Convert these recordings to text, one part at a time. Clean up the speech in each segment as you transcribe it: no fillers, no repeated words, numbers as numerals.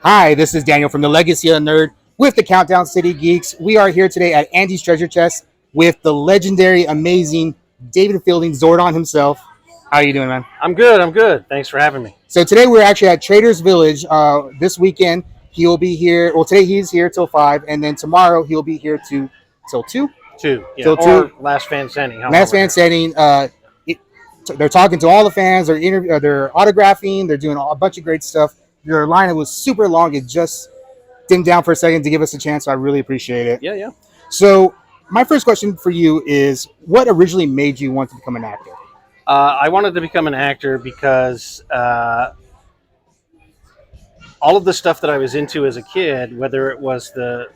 Hi, this is Daniel from the Legacy of the Nerd with the Countdown City Geeks. We are here today at Angie's Treasure Chest with the legendary, amazing David Fielding, Zordon himself. How are you doing, man? I'm good. I'm good. Thanks for having me. So today we're actually at Trader's Village. This weekend he will be here. Well, today he's here till 5, and then tomorrow he'll be here till 2. Till 2. Last fan standing. Last fan standing. They're talking to all the fans. They're autographing. They're doing a bunch of great stuff. Your line was super long. It just dimmed down for a second to give us a chance. So I really appreciate it. Yeah. So my first question for you is, what originally made you want to become an actor? I wanted to become an actor because all of the stuff that I was into as a kid, whether it was the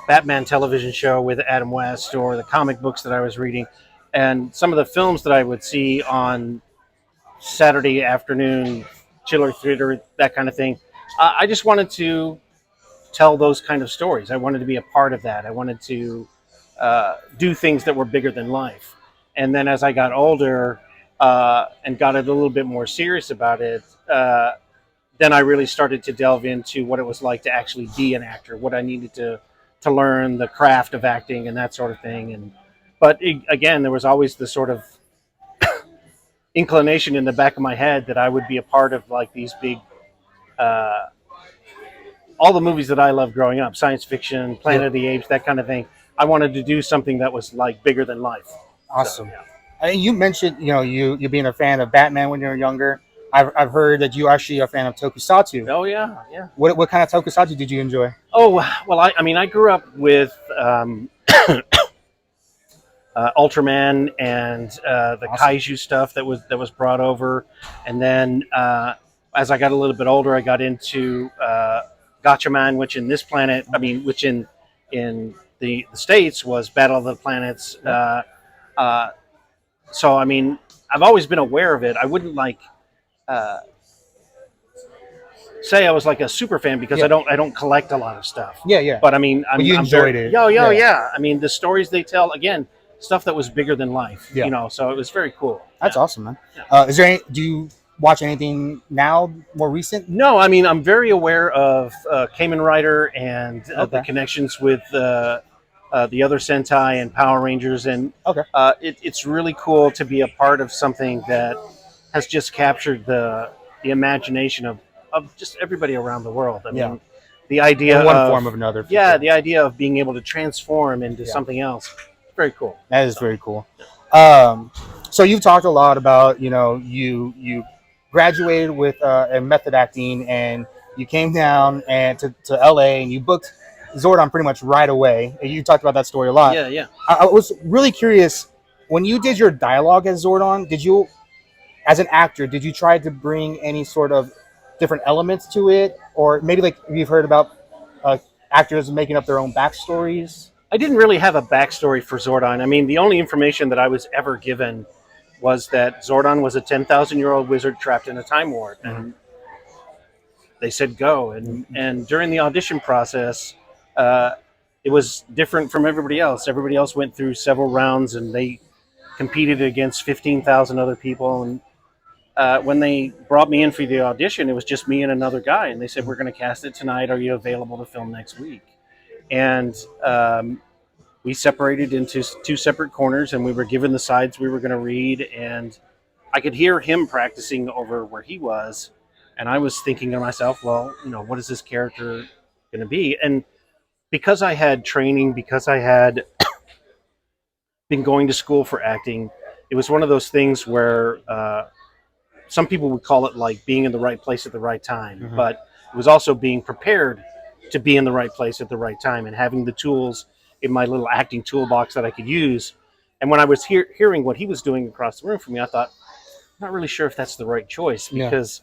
Batman television show with Adam West or the comic books that I was reading, and some of the films that I would see on Saturday afternoon, chiller theater, that kind of thing, I just wanted to tell those kind of stories. I wanted to be a part of that. I wanted to do things that were bigger than life. And then as I got older and got a little bit more serious about it, then I really started to delve into what it was like to actually be an actor, what I needed to learn, the craft of acting and that sort of thing. But again, there was always the sort of inclination in the back of my head that I would be a part of like these big, all the movies that I loved growing up, science fiction, Planet of the Apes, that kind of thing. I wanted to do something that was like bigger than life. Awesome. So, yeah. You mentioned, you being a fan of Batman when you were younger. I've heard that you actually are a fan of tokusatu. Oh yeah. What kind of tokusatu did you enjoy? Oh well, I grew up with Ultraman and the kaiju stuff that was brought over, and then as I got a little bit older, I got into Gatchaman, which in this planet, which in the States was Battle of the Planets. So I've always been aware of it. I wouldn't say I was like a super fan because I don't collect a lot of stuff. Yeah. But you enjoyed it. Yeah. The stories they tell, again, stuff that was bigger than life. Yeah. So it was very cool. That's awesome, man. Yeah. Do you watch anything now more recent? No, I'm very aware of Kamen Rider and the connections with the other Sentai and Power Rangers, and it's really cool to be a part of something that has just captured the imagination of just everybody around the world. The idea in one form or another. The idea of being able to transform into something else. Very cool. That is very cool. So you've talked a lot about, you graduated with in method acting, and you came down and to LA, and you booked Zordon pretty much right away. You talked about that story a lot. Yeah. I was really curious, when you did your dialogue as Zordon, as an actor, did you try to bring any sort of different elements to it? Or maybe like you've heard about actors making up their own backstories? I didn't really have a backstory for Zordon. The only information that I was ever given was that Zordon was a 10,000-year-old wizard trapped in a time warp. And they said go. And during the audition process, it was different from everybody else. Everybody else went through several rounds, and they competed against 15,000 other people. And when they brought me in for the audition, it was just me and another guy. And they said, we're going to cast it tonight. Are you available to film next week? And we separated into 2 separate corners, and we were given the sides we were going to read. And I could hear him practicing over where he was. And I was thinking to myself, well, what is this character going to be? And because I had training, because I had been going to school for acting, it was one of those things where some people would call it like being in the right place at the right time, but it was also being prepared to be in the right place at the right time and having the tools in my little acting toolbox that I could use. And when I was hearing what he was doing across the room from me, I thought, I'm not really sure if that's the right choice, because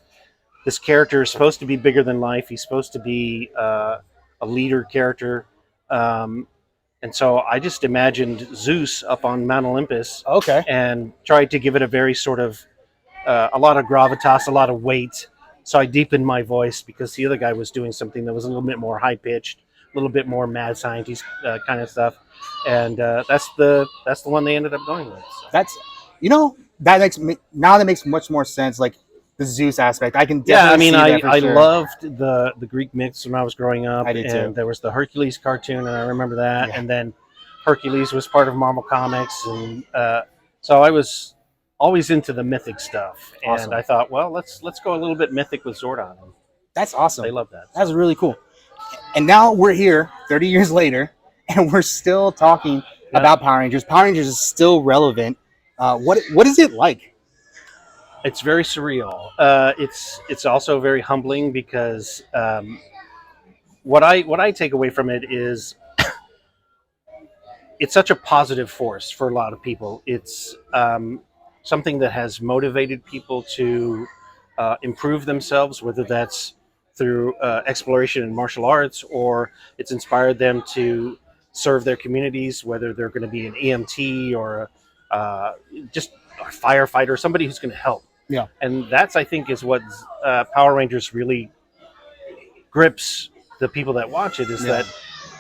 this character is supposed to be bigger than life. He's supposed to be a leader character. And so I just imagined Zeus up on Mount Olympus and tried to give it a very sort of, a lot of gravitas, a lot of weight. So I deepened my voice because the other guy was doing something that was a little bit more high-pitched, a little bit more mad scientist kind of stuff. And that's the one they ended up going with. So. That makes much more sense. Like, the Zeus aspect. I can Yeah, I definitely mean, see that for I sure. loved the Greek myths when I was growing up, I did too. and there was the Hercules cartoon, and I remember that. Yeah, And then Hercules was part of Marvel Comics, and so I was always into the mythic stuff. And awesome. I thought, well, let's go a little bit mythic with Zordon. And That's they awesome. love that. That's really cool. And now we're here 30 years later, and we're still talking Yeah. about Power Rangers. Power Rangers is still relevant. What is it like? It's very surreal. It's also very humbling because what I take away from it is it's such a positive force for a lot of people. It's something that has motivated people to improve themselves, whether that's through exploration in martial arts, or it's inspired them to serve their communities, whether they're going to be an EMT or just a firefighter, somebody who's going to help. Yeah. And that's, I think, is what Power Rangers really grips the people that watch it, is Yeah. that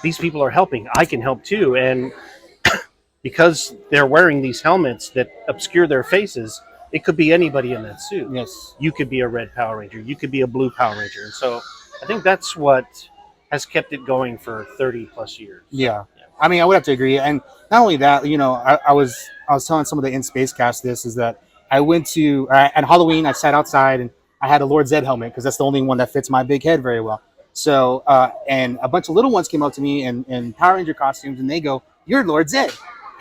these people are helping. I can help too. And because they're wearing these helmets that obscure their faces, it could be anybody in that suit. Yes. You could be a red Power Ranger. You could be a blue Power Ranger. And so I think that's what has kept it going for 30 plus years. Yeah. I mean, I would have to agree. And not only that, I was telling some of the in space cast this is that I went to at Halloween. I sat outside and I had a Lord Zed helmet because that's the only one that fits my big head very well. So and a bunch of little ones came up to me in Power Ranger costumes and they go, "You're Lord Zed."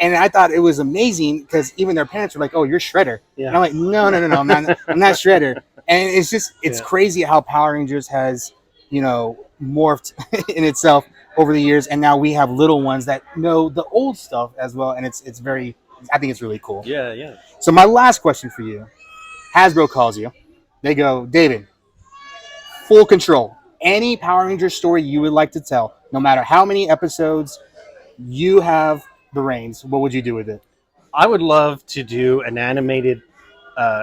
And I thought it was amazing because even their parents were like, "Oh, you're Shredder." Yeah. And I'm like, "No, I'm not. I'm not Shredder." And it's crazy how Power Rangers has morphed in itself over the years, and now we have little ones that know the old stuff as well, and it's very. I think it's really cool. Yeah, yeah. So my last question for you: Hasbro calls you. They go, David, full control. Any Power Ranger story you would like to tell, no matter how many episodes, you have the reins. What would you do with it? I would love to do an animated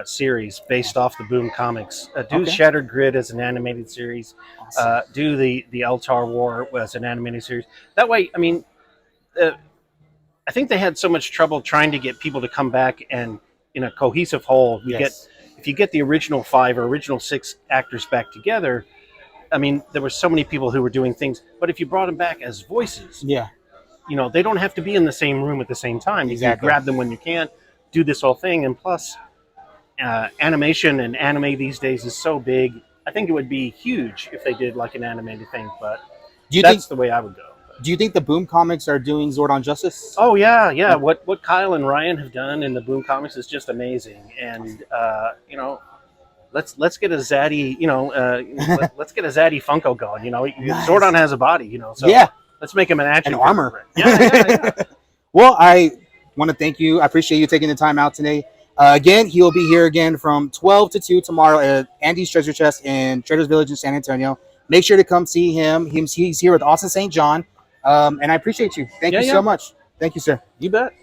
series based off the Boom comics. Do Okay. Shattered Grid as an animated series. Awesome. Do the Eltar War as an animated series. That way, I mean, I think they had so much trouble trying to get people to come back and in a cohesive whole. Yes. If you get the original 5 or original 6 actors back together, I mean, there were so many people who were doing things. But if you brought them back as voices, Yeah. they don't have to be in the same room at the same time. You Exactly. can grab them when you can, do this whole thing. And plus, animation and anime these days is so big. I think it would be huge if they did like an animated thing. But that's the way I would go. Do you think the Boom comics are doing Zordon justice? Oh yeah. What Kyle and Ryan have done in the Boom comics is just amazing. And let's get a Zaddy, let's get a Zaddy Funko going. Nice. Zordon has a body, so Yeah. let's make him an action And figure. armor. Yeah. Well, I want to thank you. I appreciate you taking the time out today. Again, he'll be here again from 12 to 2 tomorrow at Andy's Treasure Chest in Traders Village in San Antonio. Make sure to come see him. He's here with Austin St. John. And I appreciate you. Thank you so much. Thank you, sir. You bet.